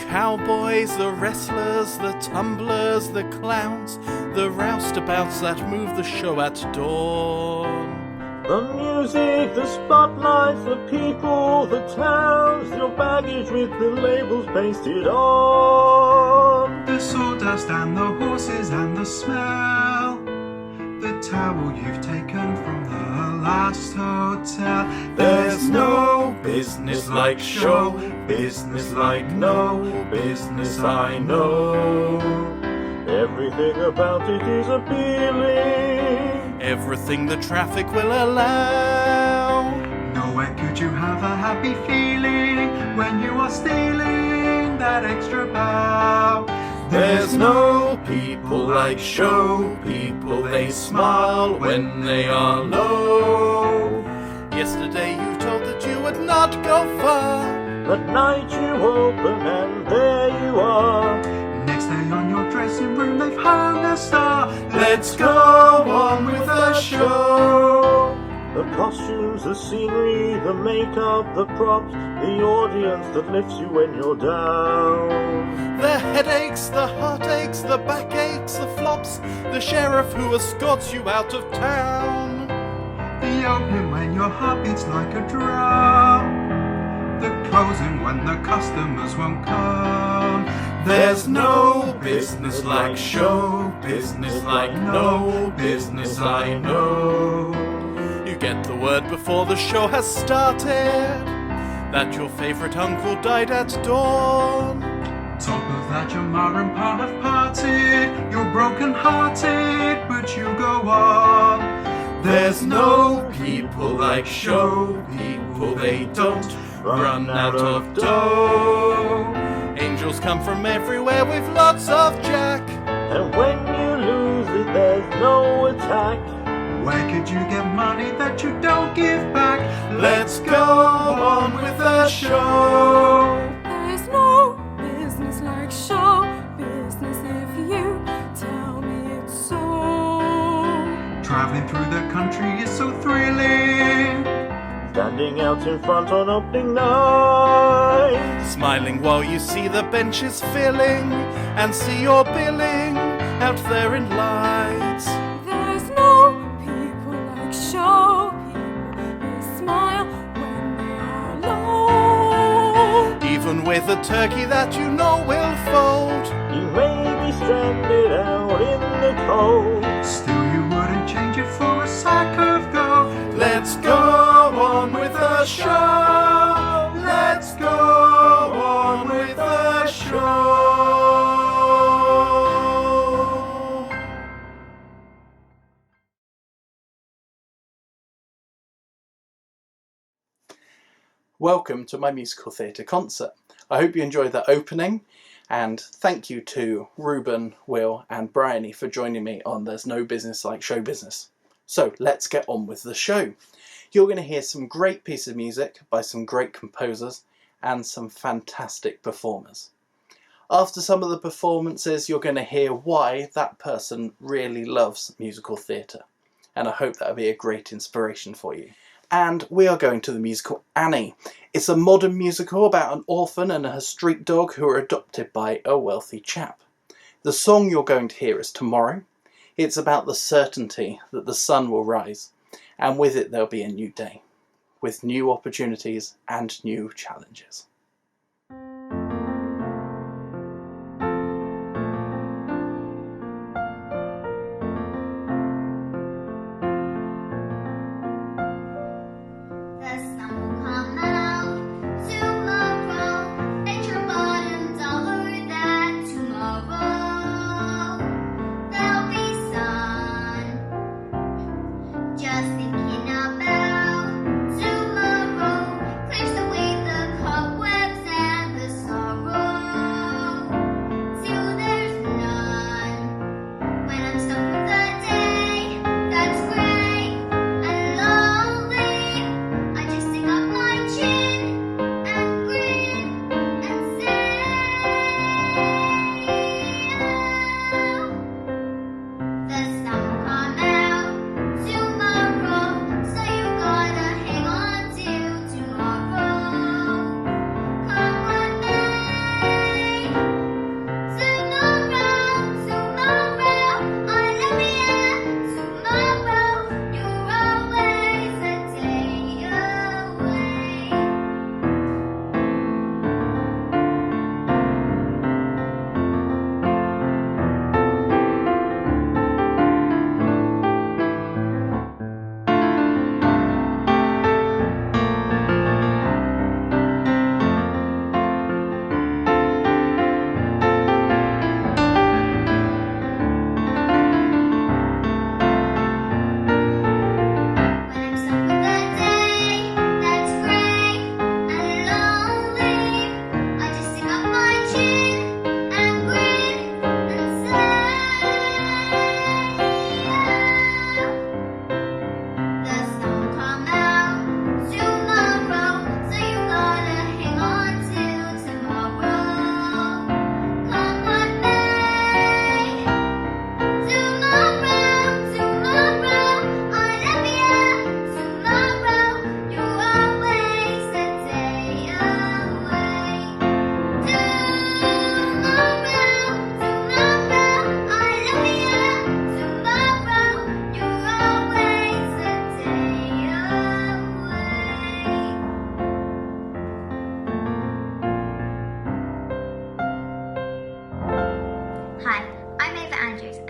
cowboys, the wrestlers, the tumblers, the clowns, the roustabouts that move the show at dawn. The music, the spotlights, the people, the towns, your baggage with the labels pasted on. The sawdust and the horses and the smell, the towel you've taken from the last hotel. There's no business like show business, like no business I know. Everything about it is appealing, everything the traffic will allow. Nowhere could you have a happy feeling when you are stealing that extra bow. There's no people like show people, they smile when they are low. Yesterday you told that you would not go far, at night you open and there you are. Next day on your dressing room they've hung a star. Let's go on with the show. The costumes, the scenery, the makeup, the props, the audience that lifts you when you're down. The headaches, the heartaches, the backaches, the flops, the sheriff who escorts you out of town. The opening when your heart beats like a drum, the closing when the customers won't come. There's no business like show business, like no business I know. You get the word before the show has started that your favourite uncle died at dawn. Top of that your ma and pa have parted, you're broken hearted but you go on. There's no people like show people, they don't run out of dough. Angels come from everywhere with lots of jack, and when you lose it there's no attack. Where could you get money that you don't give back? Let's go on with the show. There's no business like show business if you tell me it's so. Travelling through the country is so thrilling, standing out in front on opening night, smiling while you see the benches filling and see your billing out there in lights. There's no people like show people, they smile when they are low. Even with a turkey that you know will fold, you may be stranded out in the cold, still you wouldn't change it for a sack of gold. Let's go on with the show. Let's go on with the show. Welcome to my musical theatre concert. I hope you enjoyed that opening, and thank you to Reuben, Will and Briony for joining me on There's No Business Like Show Business. So let's get on with the show. You're going to hear some great pieces of music by some great composers and some fantastic performers. After some of the performances, you're going to hear why that person really loves musical theatre, and I hope that'll be a great inspiration for you. And we are going to the musical Annie. It's a modern musical about an orphan and her street dog who are adopted by a wealthy chap. The song you're going to hear is Tomorrow. It's about the certainty that the sun will rise, and with it there'll be a new day, with new opportunities and new challenges. Just thinking about tomorrow clears away the cobwebs.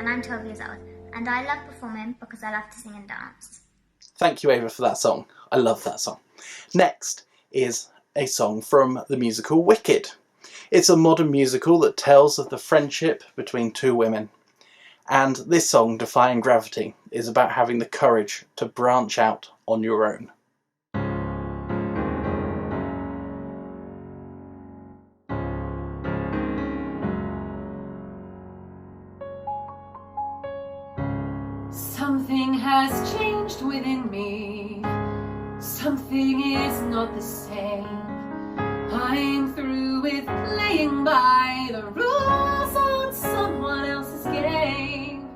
and I'm 12 years old, and I love performing because I love to sing and dance. Thank you, Ava, for that song. I love that song. Next is a song from the musical Wicked. It's a modern musical that tells of the friendship between two women. And this song, Defying Gravity, is about having the courage to branch out on your own. Something has changed within me. Something is not the same. I'm through with playing by the rules on someone else's game.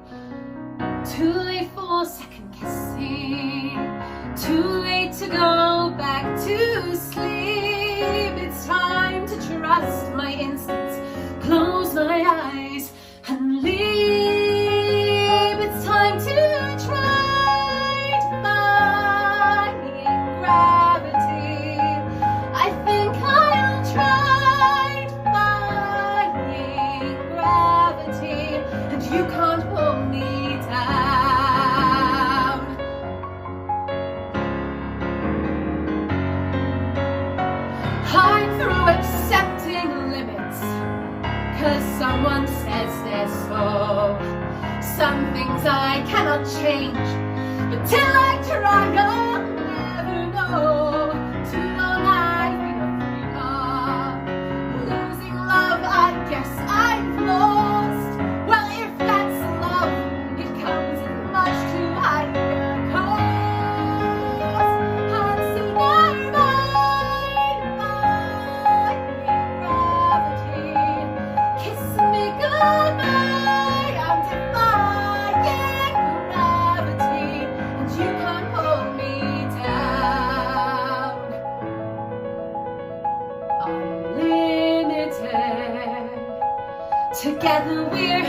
Too late for second guessing. Too late to go back to sleep. It's time to trust my instincts. Close my eyes and leave. It's time to try defying gravity. I think I'll try defying gravity, and you can't pull me down. I'm through accepting limits, 'cause someone says they're so. Some things I cannot change, but till I try, I'll never know. Too long I've been afraid of losing love. I guess I've lost. Well, if that's love, it comes at much too high a cost. I'd sooner defying gravity. Kiss me goodbye. Together we're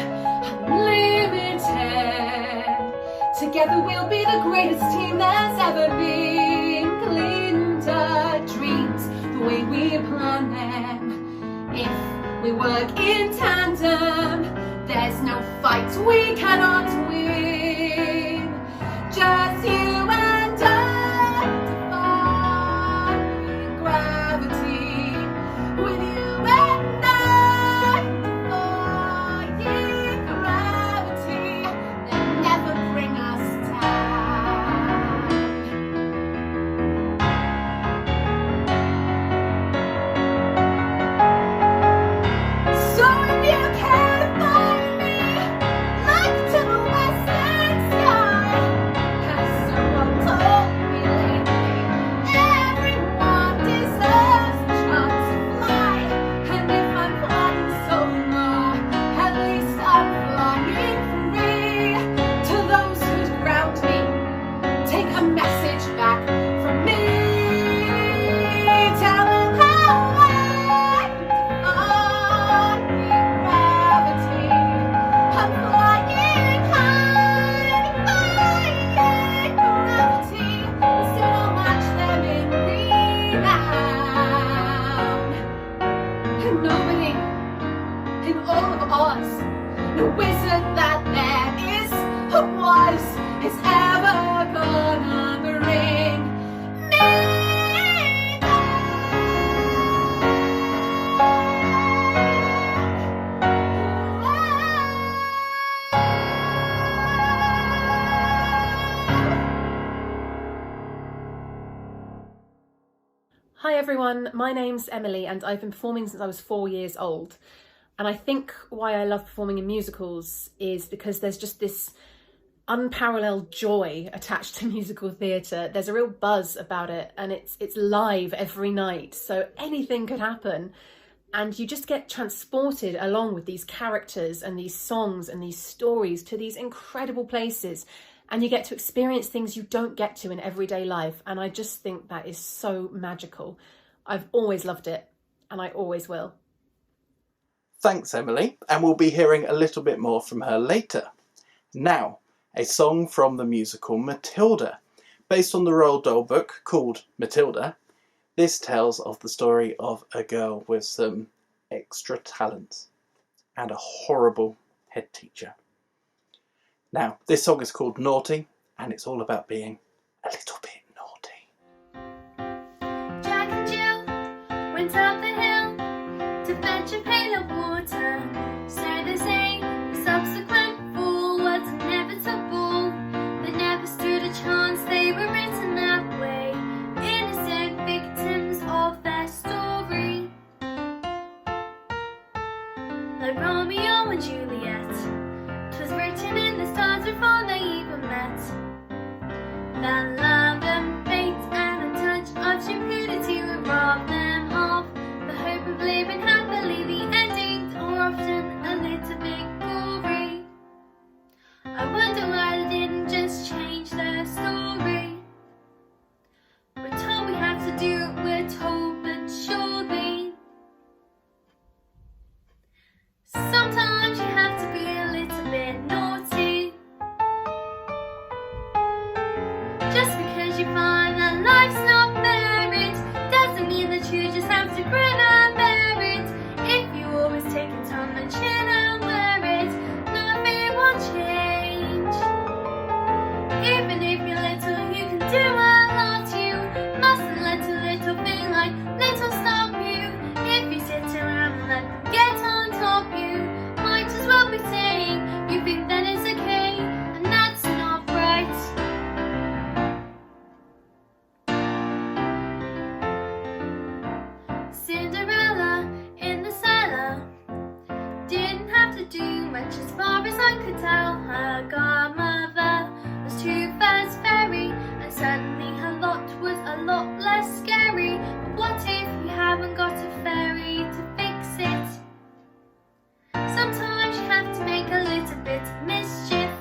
unlimited. Together we'll be the greatest team that's ever been. Glinda dreams the way we plan them. If we work in tandem, there's no fight we cannot win. Just you and I, defying gravity. With you and I, Hi everyone, my name's Emily and I've been performing since I was 4 years old. And I think why I love performing in musicals is because there's just this unparalleled joy attached to musical theatre. There's a real buzz about it and it's live every night, so anything could happen. And you just get transported along with these characters and these songs and these stories to these incredible places. And you get to experience things you don't get to in everyday life. And I just think that is so magical. I've always loved it, and I always will. Thanks, Emily, and we'll be hearing a little bit more from her later. Now, a song from the musical Matilda. Based on the Roald Dahl book called Matilda, this tells of the story of a girl with some extra talents and a horrible head teacher. Now, this song is called Naughty, and it's all about being a little bit naughty. Jack and Jill went up the hill to fetch a pail of water. So they say the subsequent fall was inevitable. They never stood a chance, they were written that way. Innocent victims of their story. Like Romeo and Juliet, 'twas written in the stars before they even met. That love and fate and a touch of stupidity would rob them of the hope of living happily. The endings are often a little bit gory. I wonder why they didn't just change their story. We're told we have to do it, we're told, but surely sometimes you have to be a little bit naughty. Just because you find that life's not fair, it doesn't mean that you just have to grin and bear it. If you always take it on the chin and wear it, nothing will change. Even if you're little, you can do a lot. You mustn't let a little thing like little stop you. If you sit around and let them get on top you, might as well be saying you think that it's okay, and that's not right. Cinderella in the cellar didn't have to do much as far as I could tell. Her godmother was too fast fairy, and suddenly her lot was a lot less scary. But what if you haven't got a fairy to fix it? Sometimes you have to make a little bit of mischief.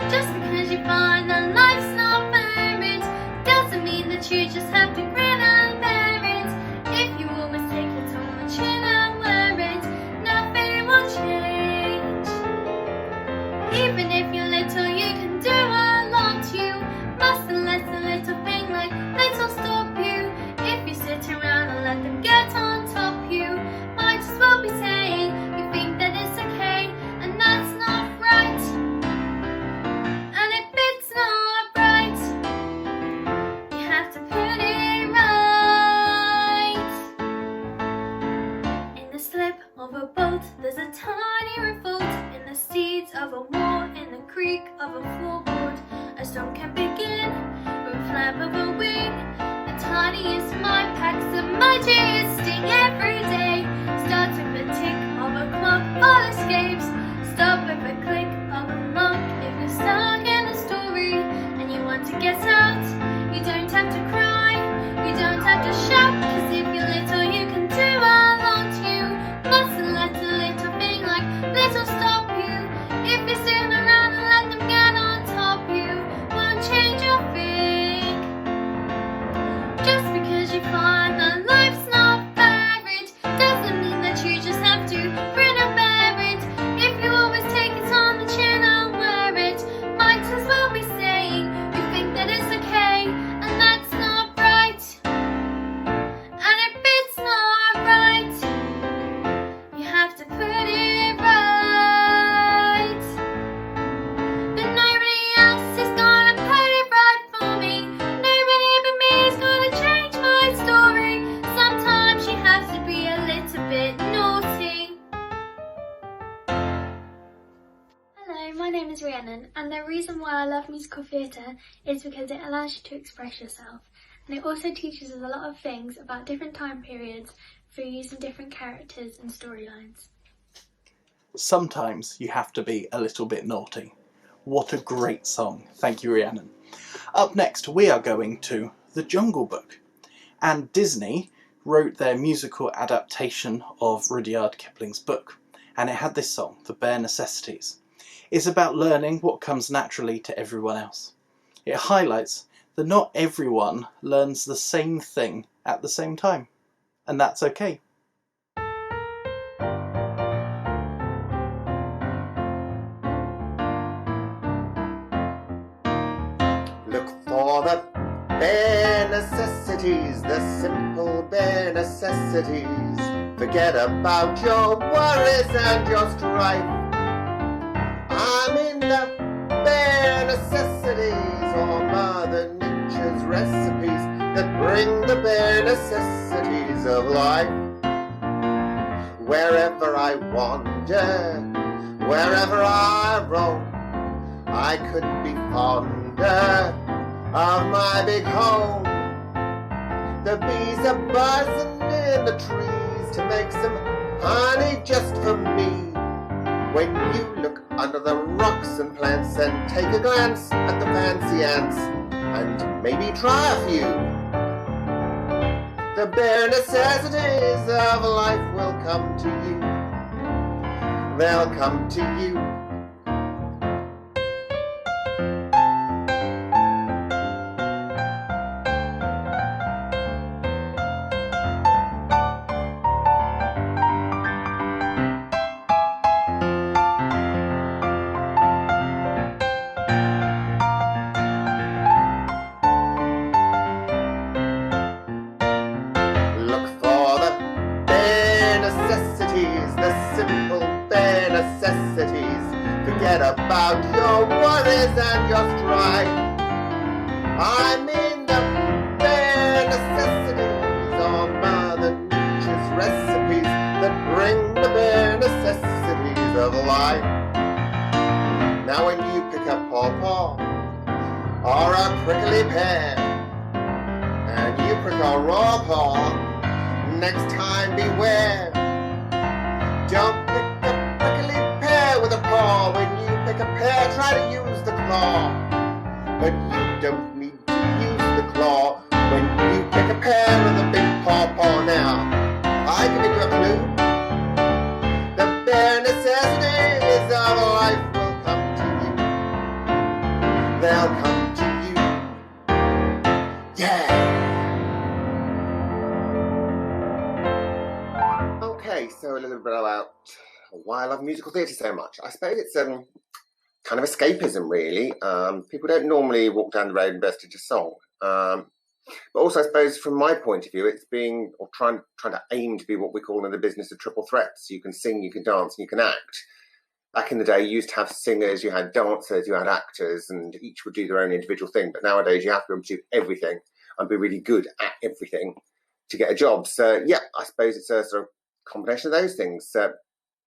Just because you find that life's not fair, it doesn't mean that you just have to grin and bear it. If you always take it on the chin and wear it, nothing will change. Even if you're little, you can do a lot. You mustn't let a little thing like little stop you. If you sit around and let them get on top you, might as well be saying you think that it's okay, and that's not right. And if it's not right, you have to put it right. In the slip of a boat, there's a tiny revolt. In the seeds of a war, in the creak of a floorboard, a storm can begin with a flap of a wing. The tiniest mind packs the mightiest sting every day. Starts with a tick of a clock, all escapes. Stop with a click of a lock. If you're stuck in a story and you want to get out, you don't have to cry, you don't have to shout. 'Cause if you're little, you can do a lot. You mustn't let a little thing like little stop you. If you sit around and let them get on top you, won't change your thing. Just because you find that life's not fair, it doesn't mean that you just have to grin and bear it. If you always take it on the chin and wear it, might as well be saying you think that it's okay, and that's not right. And if it's not right, you have to put it right. But nobody else is gonna put it right for me. Nobody but me is gonna change my story. Sometimes you have to be a little bit naughty. Hello, my name is Reannon, and the reason why I love musical theatre is because it allows you to express yourself, and it also teaches us a lot of things about different time periods through using different characters and storylines. Sometimes you have to be a little bit naughty. What a great song. Thank you, Rhiannon. Up next, we are going to The Jungle Book. And Disney wrote their musical adaptation of Rudyard Kipling's book, and it had this song, The Bare Necessities. It's about learning what comes naturally to everyone else. It highlights that not everyone learns the same thing at the same time, and that's okay. Look for the bare necessities, the simple bare necessities. Forget about your worries and your strife. I'm in the bare necessities, or Mother Nature's recipes that bring the bare necessities of life. Wherever I wander, wherever I roam, I couldn't be fonder of my big home. The bees are buzzing in the trees to make some honey just for me. When you look under the rocks and plants and take a glance at the fancy ants and maybe try a few, the bare necessities of life will come to you. They'll come to you. Forget about your worries and your strife. I'm in the bare necessities, or Mother Nature's recipes that bring the bare necessities of life. Now when you pick a pawpaw or a prickly pear, and you prick a raw paw, next time beware. Don't pick a prickly pear with a paw. When you pick a pear, try to use the claw. But you don't need to use the claw when you pick a pear with a big paw now. I can give you a clue. The bare necessities of life will come to you. They'll come to you. Yeah! Okay, so a little bit about why I love musical theatre so much. I suppose it's kind of escapism, really. People don't normally walk down the road and burst into song. But also, I suppose, from my point of view, it's being, or trying to aim to be what we call in the business a triple threat. So you can sing, you can dance, and you can act. Back in the day, you used to have singers, you had dancers, you had actors, and each would do their own individual thing. But nowadays, you have to be able to do everything and be really good at everything to get a job. So, yeah, I suppose it's a sort of combination of those things.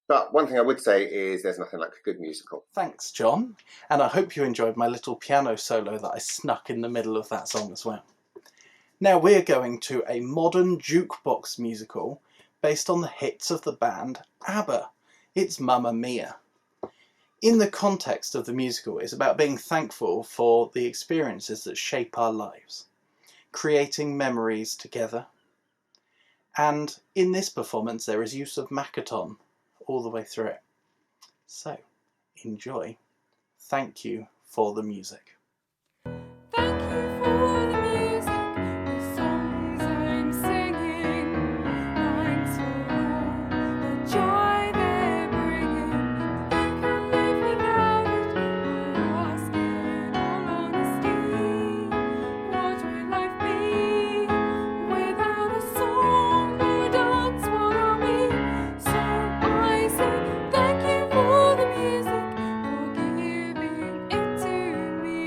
But one thing I would say is there's nothing like a good musical. Thanks, John. And I hope you enjoyed my little piano solo that I snuck in the middle of that song as well. Now we're going to a modern jukebox musical based on the hits of the band ABBA. It's Mamma Mia. In the context of the musical, it's about being thankful for the experiences that shape our lives, creating memories together. And in this performance, there is use of Macaton all the way through it. So, enjoy. Thank you for the music. Thank you for the music, the songs I'm singing. Thanks for all the joy they're bringing. You can live without it, we're asking all honesty. What would life be without a song, no dance, what are we? So I say thank you for the music, for giving it to me.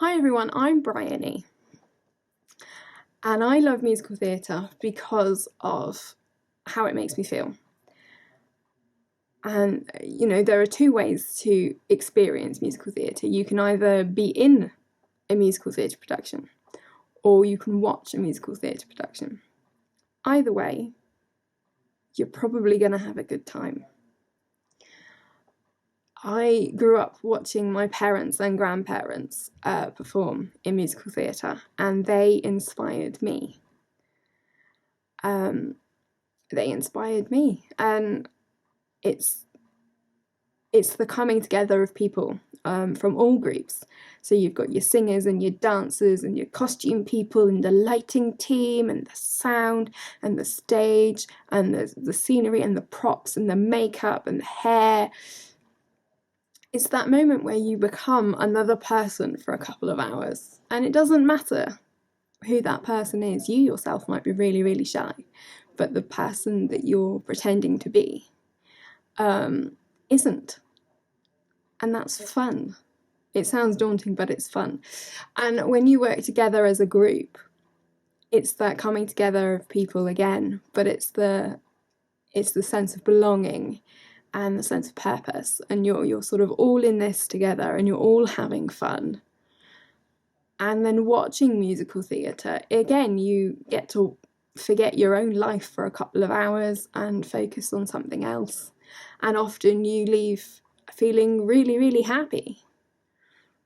Hi everyone, I'm Briony, and I love musical theatre because of how it makes me feel. And, you know, there are two ways to experience musical theatre. You can either be in a musical theatre production, or you can watch a musical theatre production. Either way, you're probably going to have a good time. I grew up watching my parents and grandparents perform in musical theatre, and they inspired me. And it's the coming together of people from all groups. So you've got your singers and your dancers and your costume people and the lighting team and the sound and the stage and the scenery and the props and the makeup and the hair. It's that moment where you become another person for a couple of hours, and it doesn't matter who that person is. You yourself might be really, really shy, but the person that you're pretending to be isn't. And that's fun. It sounds daunting, but it's fun. And when you work together as a group, it's that coming together of people again, but it's the sense of belonging and the sense of purpose, and you're sort of all in this together and you're all having fun. And then watching musical theatre, again, you get to forget your own life for a couple of hours and focus on something else. And often you leave feeling really, really happy,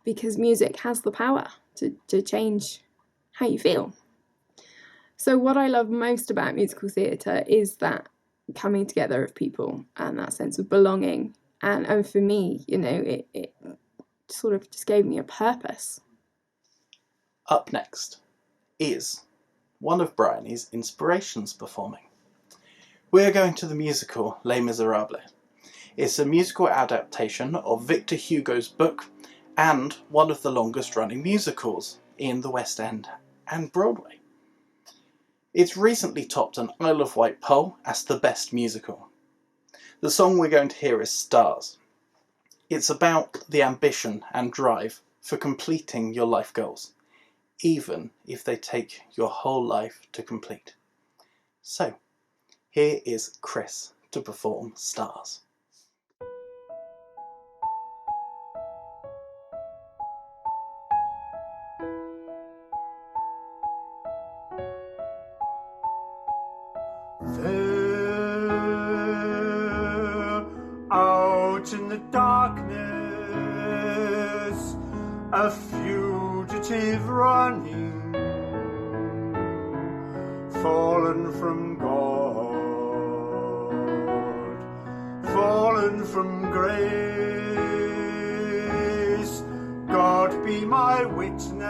because music has the power to change how you feel. So what I love most about musical theatre is that coming together of people and that sense of belonging. And for me, you know, it sort of just gave me a purpose. Up next is one of Briony's inspirations performing. We're going to the musical Les Miserables. It's a musical adaptation of Victor Hugo's book and one of the longest running musicals in the West End and Broadway. It's recently topped an Isle of Wight poll as the best musical. The song we're going to hear is Stars. It's about the ambition and drive for completing your life goals, even if they take your whole life to complete. So, here is Chris to perform Stars. Out in the darkness, a fugitive running, fallen from God, fallen from grace. God be my witness,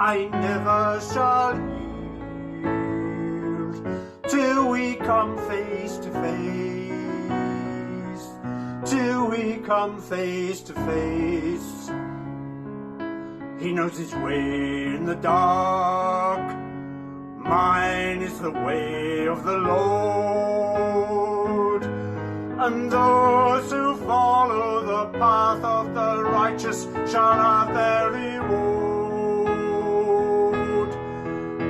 I never shall yield till we come face to face, till we come face to face. He knows his way in the dark, mine is the way of the Lord, and those who follow the path of the righteous shall have their reward.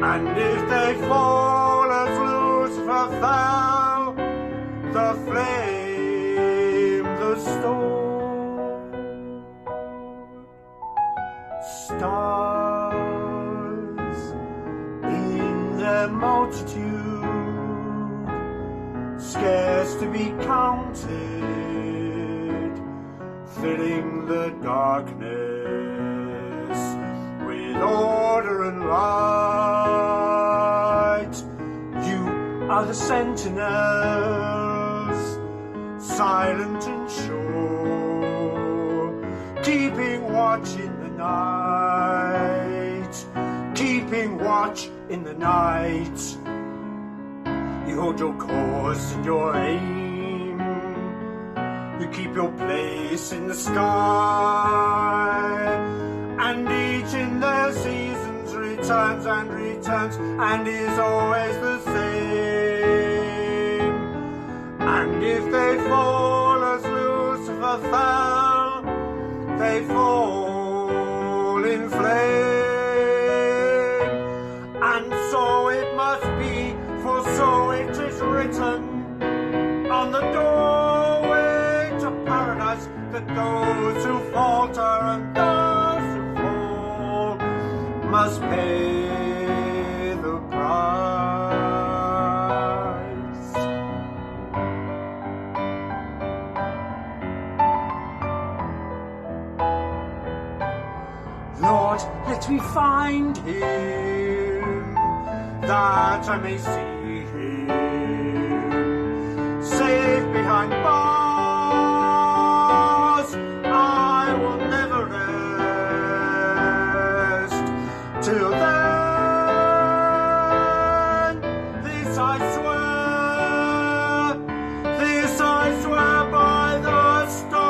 And if they fall as Lucifer fell, the flame, the stone, stars in their multitude, scarce to be counted, filling the darkness with order and light. You are the sentinels, silent and sure, keeping watch in the night, keeping watch in the night. You hold your course and your aim, you keep your place in the sky, and each in their seasons returns and returns and is always the same. And if they fall as Lucifer fell, they fall written on the doorway to paradise that those who falter and those who fall must pay the price. Lord, let me find him, that I may see him, safe behind bars. I will never rest till then. This I swear by the stars.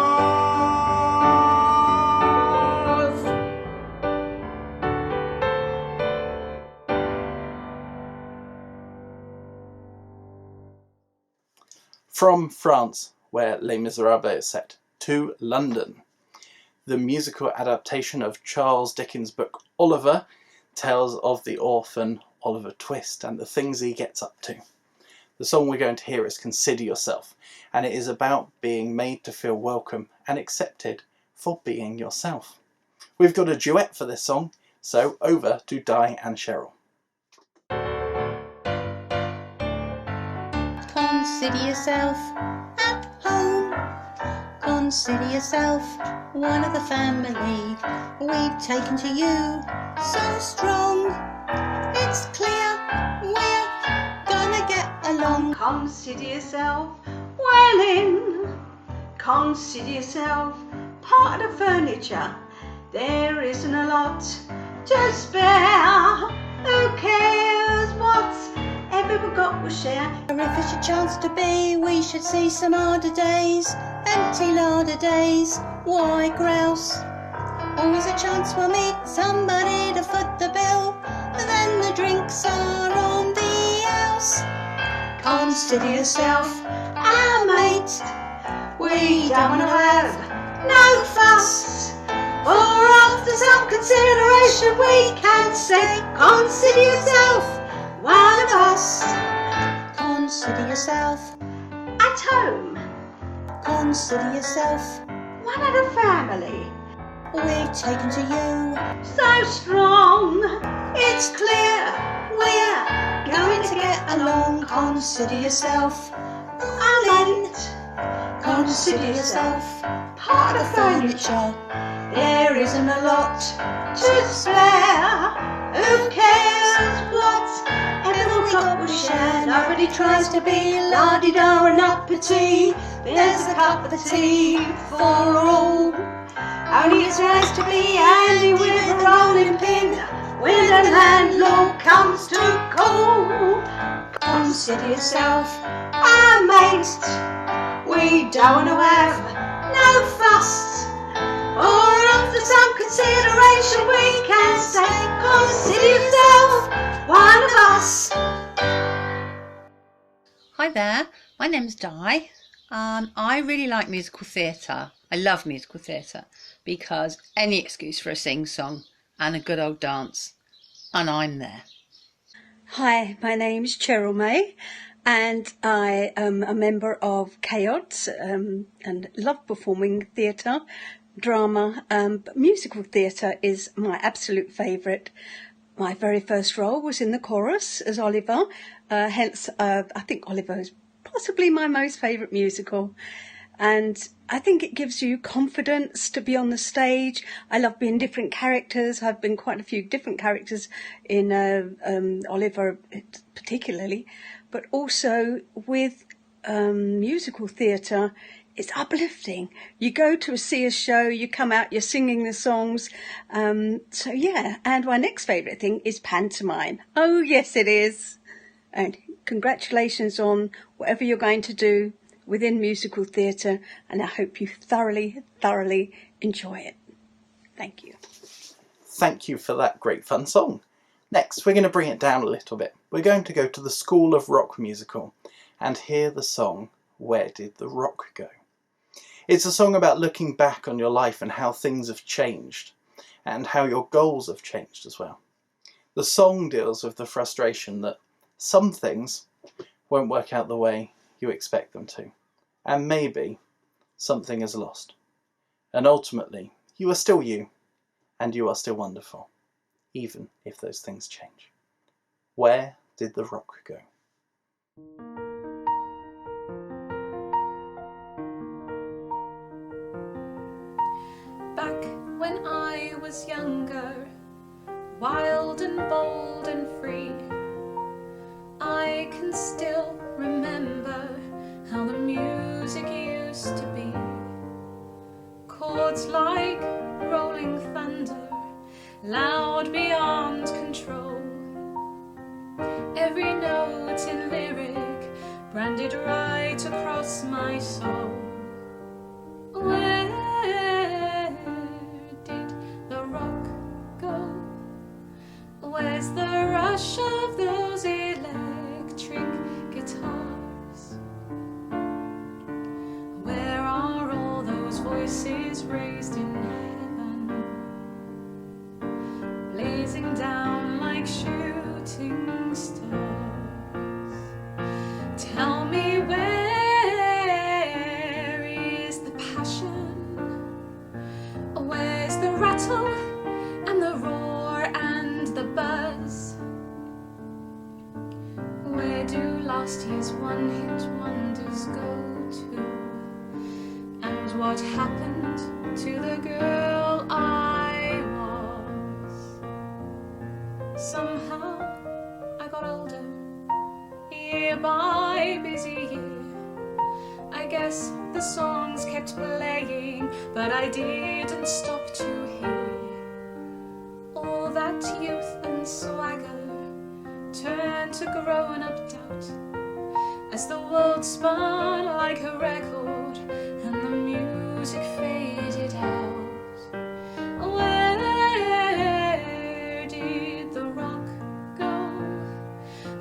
From France, where Les Miserables is set, to London. The musical adaptation of Charles Dickens' book Oliver tells of the orphan Oliver Twist and the things he gets up to. The song we're going to hear is Consider Yourself, and it is about being made to feel welcome and accepted for being yourself. We've got a duet for this song, so over to Di and Cheryl. Consider yourself at home. Consider yourself one of the family. We've taken to you so strong. It's clear we're gonna get along. Consider yourself well in. Consider yourself part of the furniture. There isn't a lot to spare. Who cares what's everyone got will share? If it's a chance to be, we should see some harder days. Empty larder days, why grouse? Always a chance we'll meet somebody to foot the bill. Then the drinks are on the house. Consider yourself our mate. We don't want to have no fuss. For after some consideration we can say, consider yourself one of us. Consider yourself At home, consider yourself one of the family. we've taken to you. So strong, it's clear we're going to get along. Consider yourself Our mate. consider yourself Part of the furniture. There isn't a lot to spare. Who cares what everyone we got will share? Nobody tries to be la-di-da and uppity. There's a cup of tea for all. Only it's nice to be handy with a rolling pin when the landlord comes to call. Consider yourself our mate. We don't want to have no fuss. Or after some consideration we can say, consider yourself one of us. Hi there, my name's Di. I really like musical theatre. I love musical theatre because any excuse for a sing-song and a good old dance, and I'm there. Hi, my name's Cheryl May, and I am a member of KODS and love performing theatre, drama, but musical theatre is my absolute favourite. My very first role was in the chorus as Oliver, hence I think Oliver is possibly my most favourite musical. And I think it gives you confidence to be on the stage. I love being different characters. I've been quite a few different characters in Oliver particularly, but also with musical theatre, it's uplifting. You go to see a show, you come out, you're singing the songs. So yeah, and my next favourite thing is pantomime. Oh yes, it is. And congratulations on whatever you're going to do within musical theatre, and I hope you thoroughly enjoy it. Thank you. Thank you for that great fun song. Next, we're going to bring it down a little bit. We're going to go to the School of Rock musical and hear the song, Where Did the Rock Go? It's a song about looking back on your life and how things have changed, and how your goals have changed as well. The song deals with the frustration that some things won't work out the way you expect them to. And maybe something is lost. And ultimately, you are still you, and you are still wonderful, even if those things change. Where did the rock go? Back when I was younger, wild and bold and free, I can still remember how the music used to be. Chords like rolling thunder, loud beyond control. Every note in lyric branded right across my soul. Where did the rock go? Where's the rush of those electric guitars? Where are all those voices raised in heaven, blazing down like shooting stars? Tell me, where is the passion? Where's the rattle and the roar and the buzz? Where do last year's one-hit wonders go to? And what happened to the girl I was? Somehow I got older, year by busy year. I guess the songs kept playing, but I didn't stop to hear all that youth and swagger turned to grown-up doubt as the world spun like a record and the music faded out. Where did the rock go?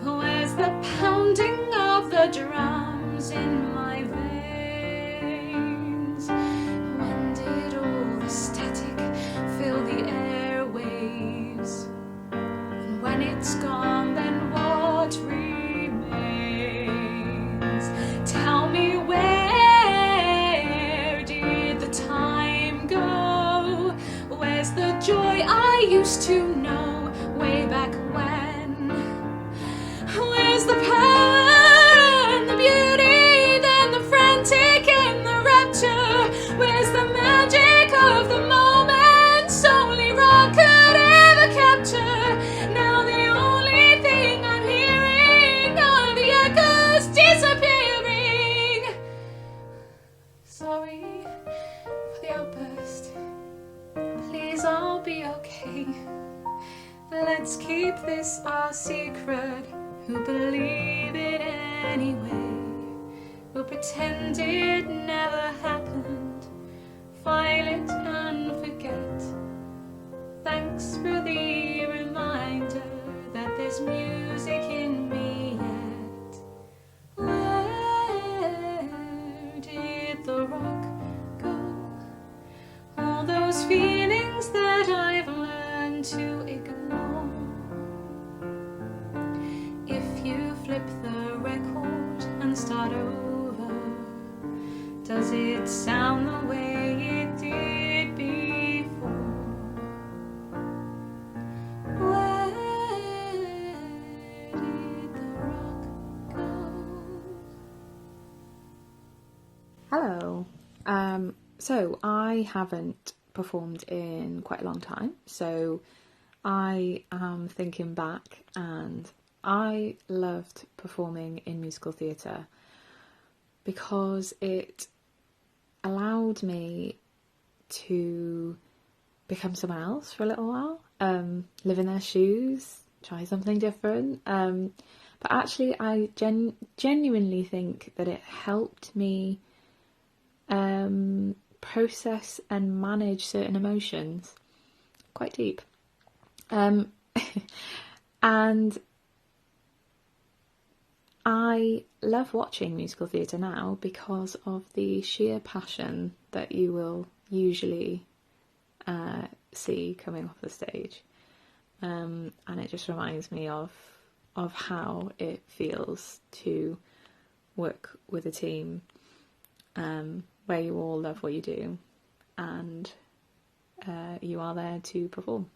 Where's the pounding of the drums in my veins? When did all the static fill the airwaves? And when it's gone, then what remains? Tell me, where did the time go? Where's the joy I used to know way back when? Where's the power and the beauty, then the frantic and the rapture? Where's the magic of the moments only rock could ever capture? Now the only thing I'm hearing are the echoes disappearing. Sorry for the outburst. Please, I'll be okay. Let's keep this our secret. Who believe it anyway? We'll pretend it never happened. File it and forget. Thanks for the reminder that there's music in me yet. Where did the rock go? All those feelings that I've learned to ignore. If you flip the record and start over, does it sound the way it did before? Where did the rock go? Hello. So I haven't performed in quite a long time, so I am thinking back, and I loved performing in musical theatre because it allowed me to become someone else for a little while, live in their shoes, try something different. But actually I genuinely think that it helped me process and manage certain emotions quite deep. And I love watching musical theatre now because of the sheer passion that you will usually see coming off the stage. And it just reminds me of of how it feels to work with a team where you all love what you do and you are there to perform.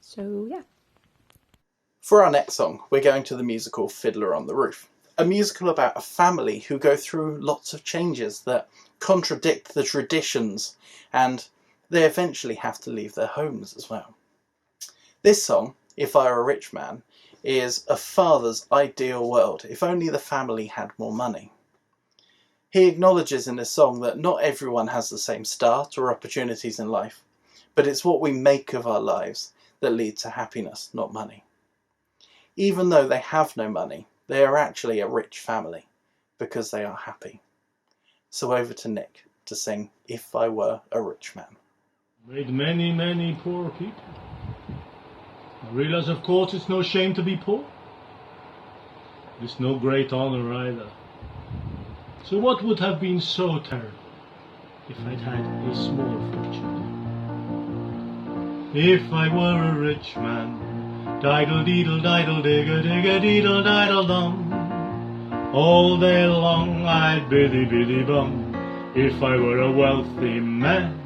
So yeah. For our next song, we're going to the musical Fiddler on the Roof, a musical about a family who go through lots of changes that contradict the traditions, and they eventually have to leave their homes as well. This song, If I Were a Rich Man, is a father's ideal world if only the family had more money. He acknowledges in this song that not everyone has the same start or opportunities in life, but it's what we make of our lives that lead to happiness, not money. Even though they have no money, they are actually a rich family because they are happy. So over to Nick to sing If I Were a Rich Man. Made many, many poor people. I realize, of course, it's no shame to be poor. It's no great honor either. So what would have been so terrible if I'd had a small fortune? If I were a rich man, diddle-deedle-diddle-digga-digga-deedle-diddle-dum, all day long I'd biddy-biddy-bum. If I were a wealthy man,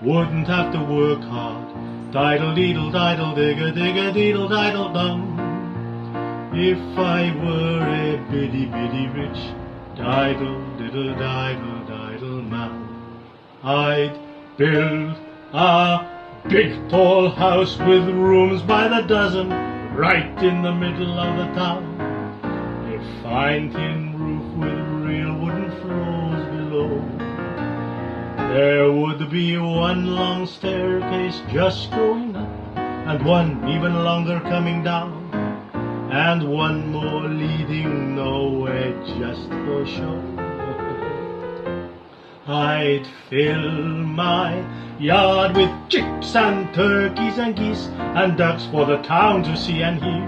wouldn't have to work hard, diddle-deedle-diddle-digga-digga-deedle-diddle-dum. If I were a biddy-biddy rich, diddle-diddle-diddle-diddle man, I'd build a big tall house with rooms by the dozen, right in the middle of the town. A fine tin roof with real wooden floors below. There would be one long staircase just going up, and one even longer coming down, and one more leading nowhere just for show. I'd fill my yard with chicks and turkeys and geese and ducks for the town to see and hear,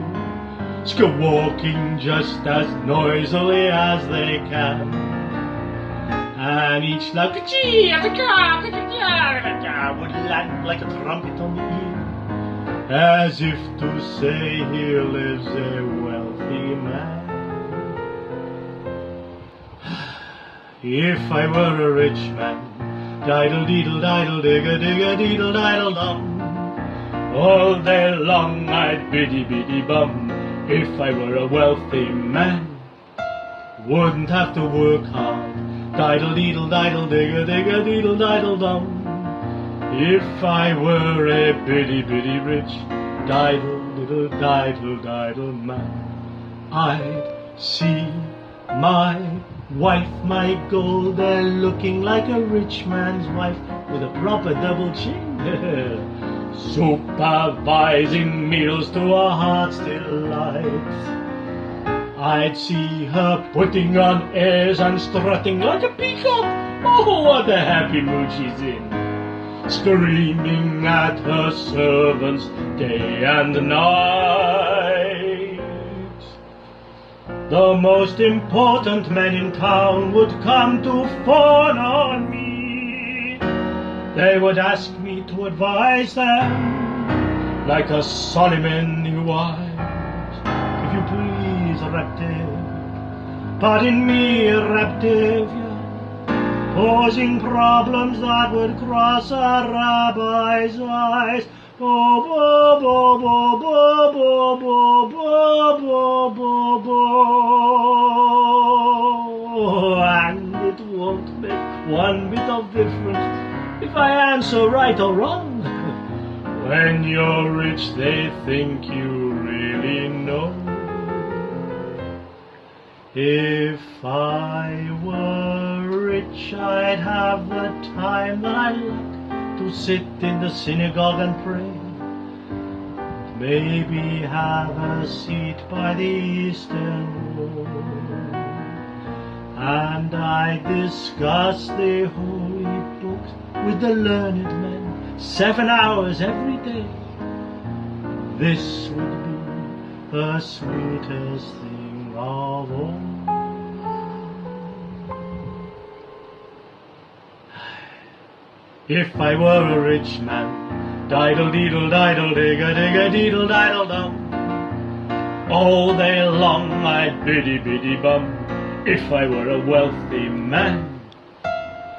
squawking just as noisily as they can. And each loud-ka-chee as a cock would land like a trumpet on the ear, as if to say, here lives a wealthy man. If I were a rich man, diddle-deedle-diddle-digga-digga-deedle-diddle-dum, all day long I'd biddy-biddy-bum. If I were a wealthy man, wouldn't have to work hard, diddle-deedle-diddle-digga-digga-deedle-diddle-dum. If I were a biddy-biddy rich, diddle-diddle-diddle-diddle man, I'd see my wife, my gold, there looking like a rich man's wife with a proper double chin, supervising meals to her heart's delight. I'd see her putting on airs and strutting like a peacock. Oh, what a happy mood she's in, screaming at her servants day and night. The most important men in town would come to fawn on me. They would ask me to advise them, like a solemnly wise. If you please, raptive, pardon me, raptive, posing problems that would cross a rabbi's eyes. Bo bo bo bo bo bo bo bo bo bo bo. And it won't make one bit of difference if I answer right or wrong. When you're rich, they think you really know. If I were rich, I'd have the time that I like to sit in the synagogue and pray, maybe have a seat by the eastern wall, and I discuss the holy books with the learned men 7 hours every day. This would be the sweetest thing of all. If I were a rich man, diddle-deedle-diddle-digga-digga-deedle-diddle-dum, All day long I'd biddy bum if I were a wealthy man.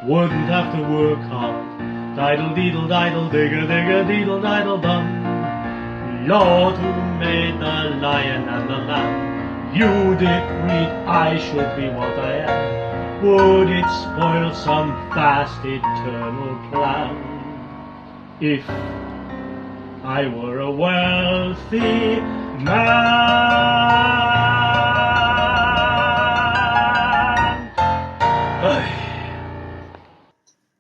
Wouldn't have to work hard. Diddle deedle diddle digger digger deedle diddle dum. Lord, who made the lion and the lamb? You did read I should be what I am. Would it spoil some vast eternal plan if I were a wealthy man?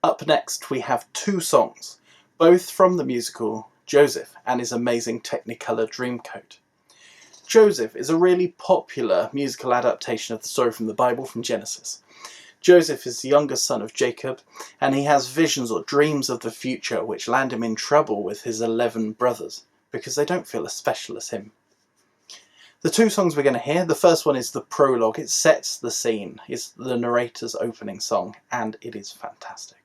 Up next we have two songs, both from the musical Joseph and his amazing Technicolor Dreamcoat. Joseph is a really popular musical adaptation of the story from the Bible from Genesis. Joseph is the youngest son of Jacob, and he has visions or dreams of the future which land him in trouble with his 11 brothers, because they don't feel as special as him. The two songs we're going to hear, the first one is the prologue. It sets the scene. It's the narrator's opening song, and it is fantastic.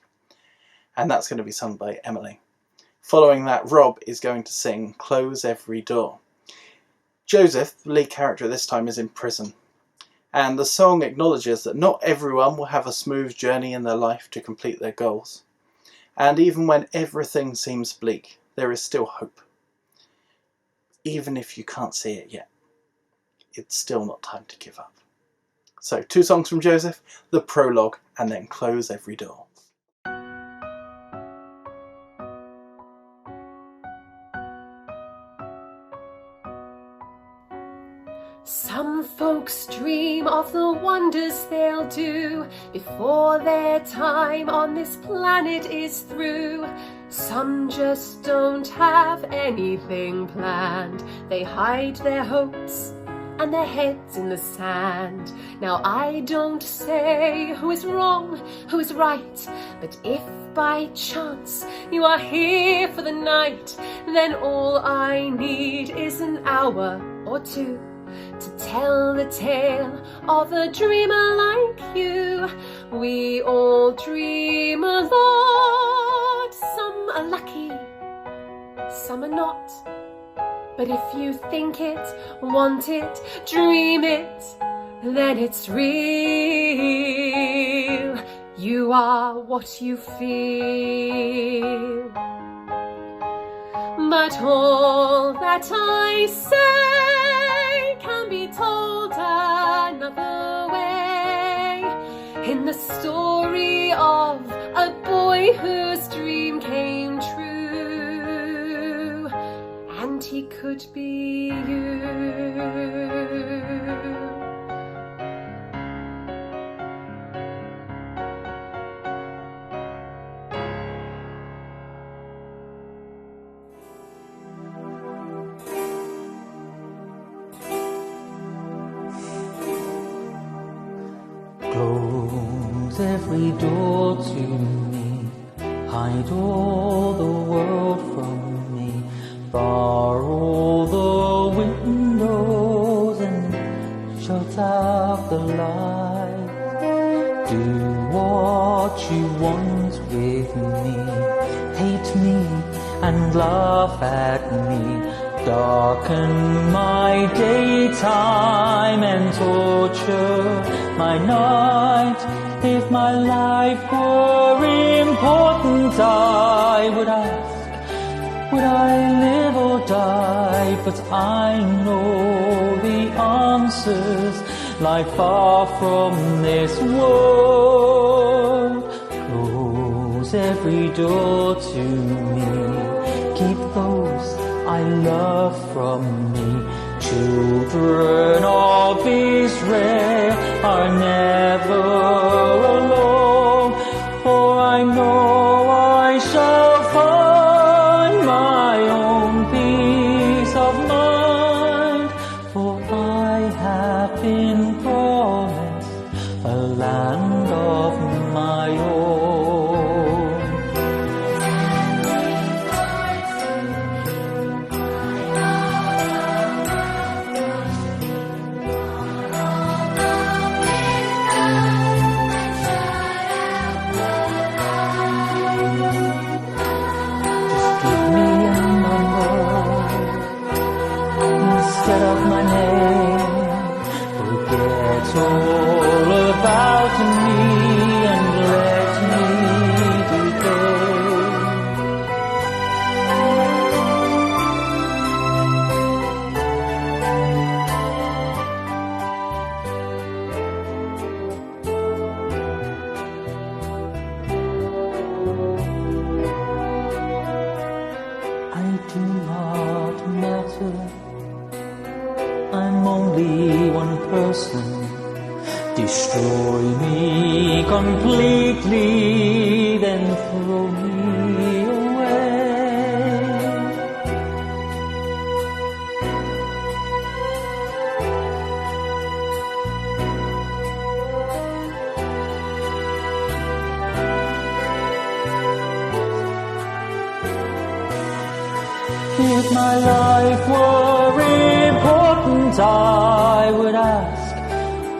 And that's going to be sung by Emily. Following that, Rob is going to sing Close Every Door. Joseph, the lead character at this time, is in prison. And the song acknowledges that not everyone will have a smooth journey in their life to complete their goals. And even when everything seems bleak, there is still hope. Even if you can't see it yet, it's still not time to give up. So, two songs from Joseph, the prologue, and then Close Every Door. Some folks dream of the wonders they'll do before their time on this planet is through. Some just don't have anything planned. They hide their hopes and their heads in the sand. Now I don't say who is wrong, who is right, but if by chance you are here for the night, then all I need is an hour or two to tell the tale of a dreamer like you. We all dream a lot. Some are lucky, some are not. But if you think it, want it, dream it, then it's real. You are what you feel. But all that I say can be told another way, in the story of a boy whose dream came true, and he could be you. Close every door to me, hide all the world from me, bar all the windows and shut out the light. Do what you want with me, hate me and laugh at me, darken my daytime and torture my night. If my life were important, I would ask, would I live or die? But I know the answers lie far from this world. Close every door to me, keep those I love from me. Children of Israel are never alone, for I know I shall find my own peace of mind, for I have been promised a land of my own. it's all about me, and let me decay. I do not matter, I'm only one person. Destroy me completely, then throw me away. If my life were important, I would ask,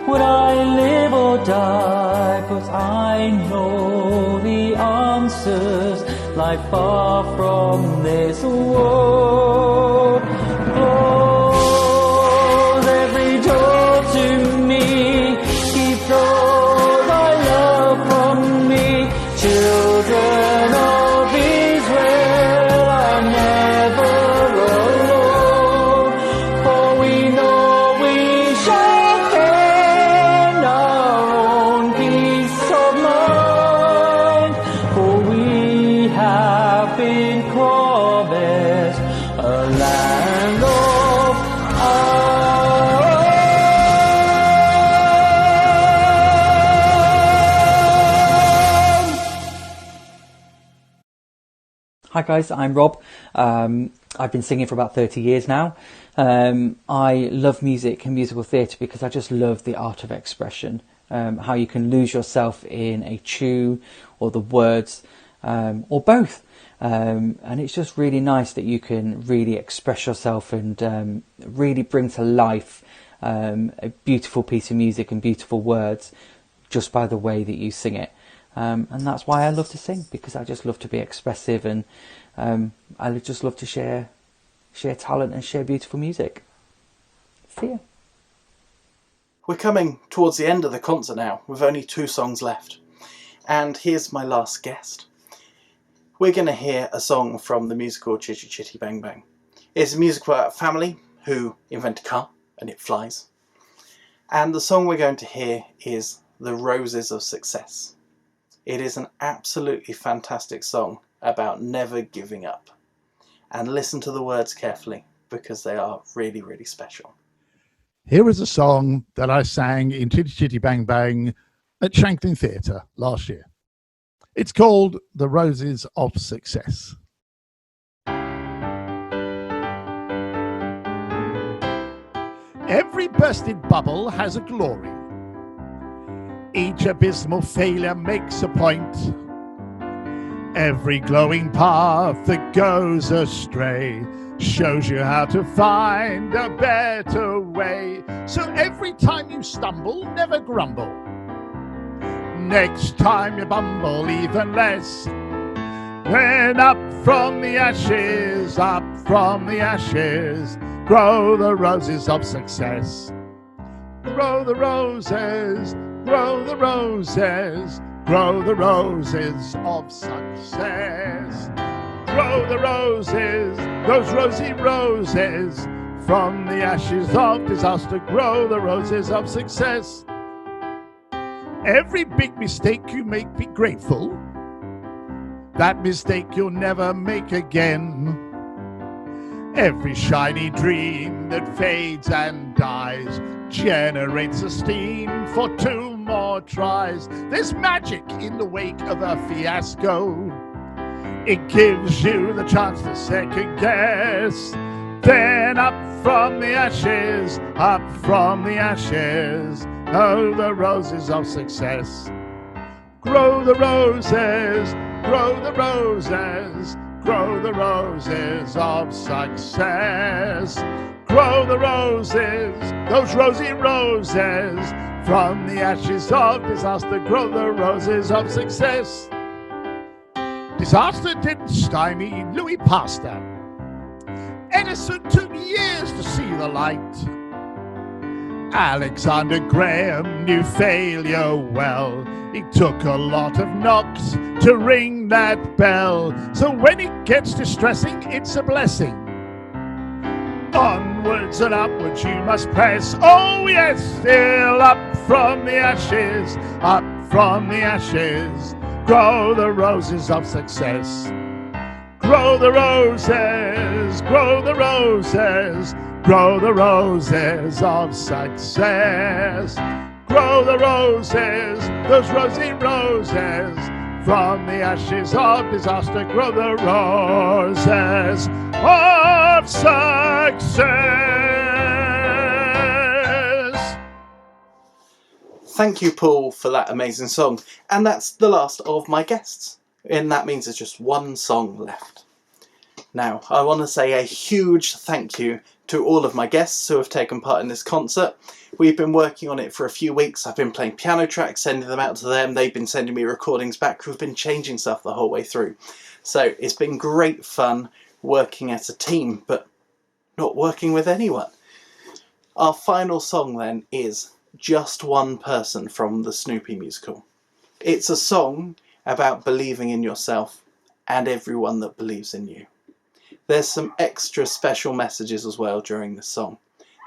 would I live or die? But I know the answers lie far from this world. Close every door to me, keep those I love from me. Children of Israel are never alone, for we know we shall gain our own peace of mind, for we have been promised a land of our own. Hi guys, I'm Rob. I've been singing for about 30 years now. I love music and musical theatre because I just love the art of expression. How you can lose yourself in a tune or the words or both. And it's just really nice that you can really express yourself and really bring to life a beautiful piece of music and beautiful words just by the way that you sing it. And that's why I love to sing, because I just love to be expressive, and I just love to share talent and share beautiful music. See ya. We're coming towards the end of the concert now, with only 2 songs left. And here's my last guest. We're going to hear a song from the musical Chitty, Chitty, Bang, Bang. It's a musical about a family who invent a car, and it flies. And the song we're going to hear is The Roses of Success. It is an absolutely fantastic song about never giving up. And listen to the words carefully, because they are really, really special. Here is a song that I sang in Chitty Chitty Bang Bang at Shanklin Theatre last year. It's called The Roses of Success. Every bursted bubble has a glory. Each abysmal failure makes a point. Every glowing path that goes astray shows you how to find a better way. So every time you stumble, never grumble. Next time you bumble, even less. When up from the ashes, grow the roses of success. Grow the roses, grow the roses, grow the roses of success. Grow the roses, those rosy roses, from the ashes of disaster, grow the roses of success. Every big mistake you make, be grateful. That mistake you'll never make again. Every shiny dream that fades and dies generates a steam for 2 more tries. There's magic in the wake of a fiasco. It gives you the chance to second guess. Then up from the ashes, oh, the roses of success. Grow the roses, grow the roses, grow the roses of success. Grow the roses, those rosy roses, from the ashes of disaster, grow the roses of success. Disaster didn't stymie Louis Pasteur. Edison took years to see the light. Alexander Graham knew failure well. He took a lot of knocks to ring that bell. So when it gets distressing, it's a blessing. Onwards and upwards you must press. Oh yes, still up from the ashes, up from the ashes. Grow the roses of success. Grow the roses, grow the roses, grow the roses of success. Grow the roses, those rosy roses. From the ashes of disaster, grow the roses of success. Thank you, Paul, for that amazing song. And that's the last of my guests. And that means there's just one song left. Now, I want to say a huge thank you to all of my guests who have taken part in this concert. We've been working on it for a few weeks. I've been playing piano tracks, sending them out to them. They've been sending me recordings back. We've been changing stuff the whole way through. So it's been great fun working as a team, but not working with anyone. Our final song then is Just One Person from the Snoopy musical. It's a song about believing in yourself and everyone that believes in you. There's some extra special messages as well during this song.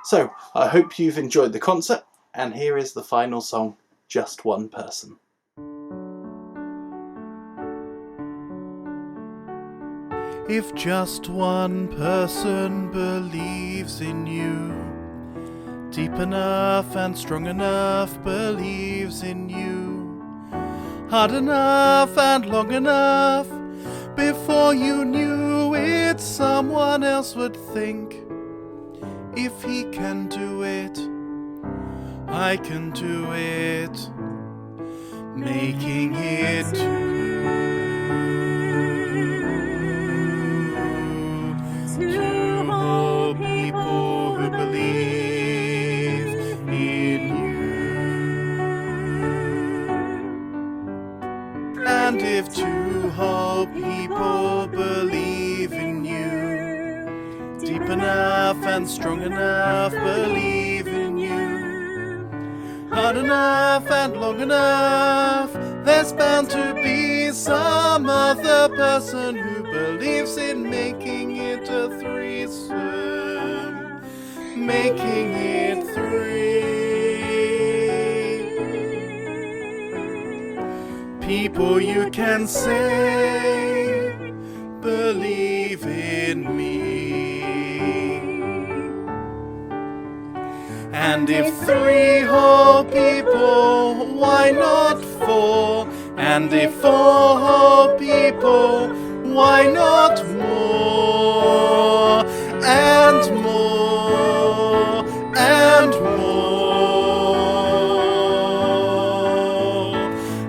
So I hope you've enjoyed the concert, and here is the final song, Just One Person. If just one person believes in you, deep enough and strong enough believes in you, hard enough and long enough, before you knew it, someone else would think, if he can do it, I can do it, making it two whole people who believe in you. And if two whole people believe in you, deep enough and strong enough believe in you, hard enough and long enough, there's bound to be some other person who believes in making it a threesome, making it three people you can say believe in me. And if three whole people, why not four? And if four whole people, why not more? And more, and more.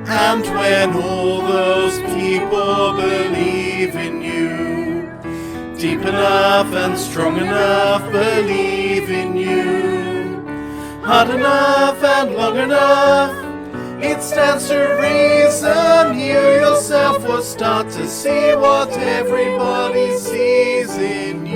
And when all those people believe in you, deep enough and strong enough believe in you, hard enough and long enough, it stands to reason you yourself will start to see what everybody sees in you.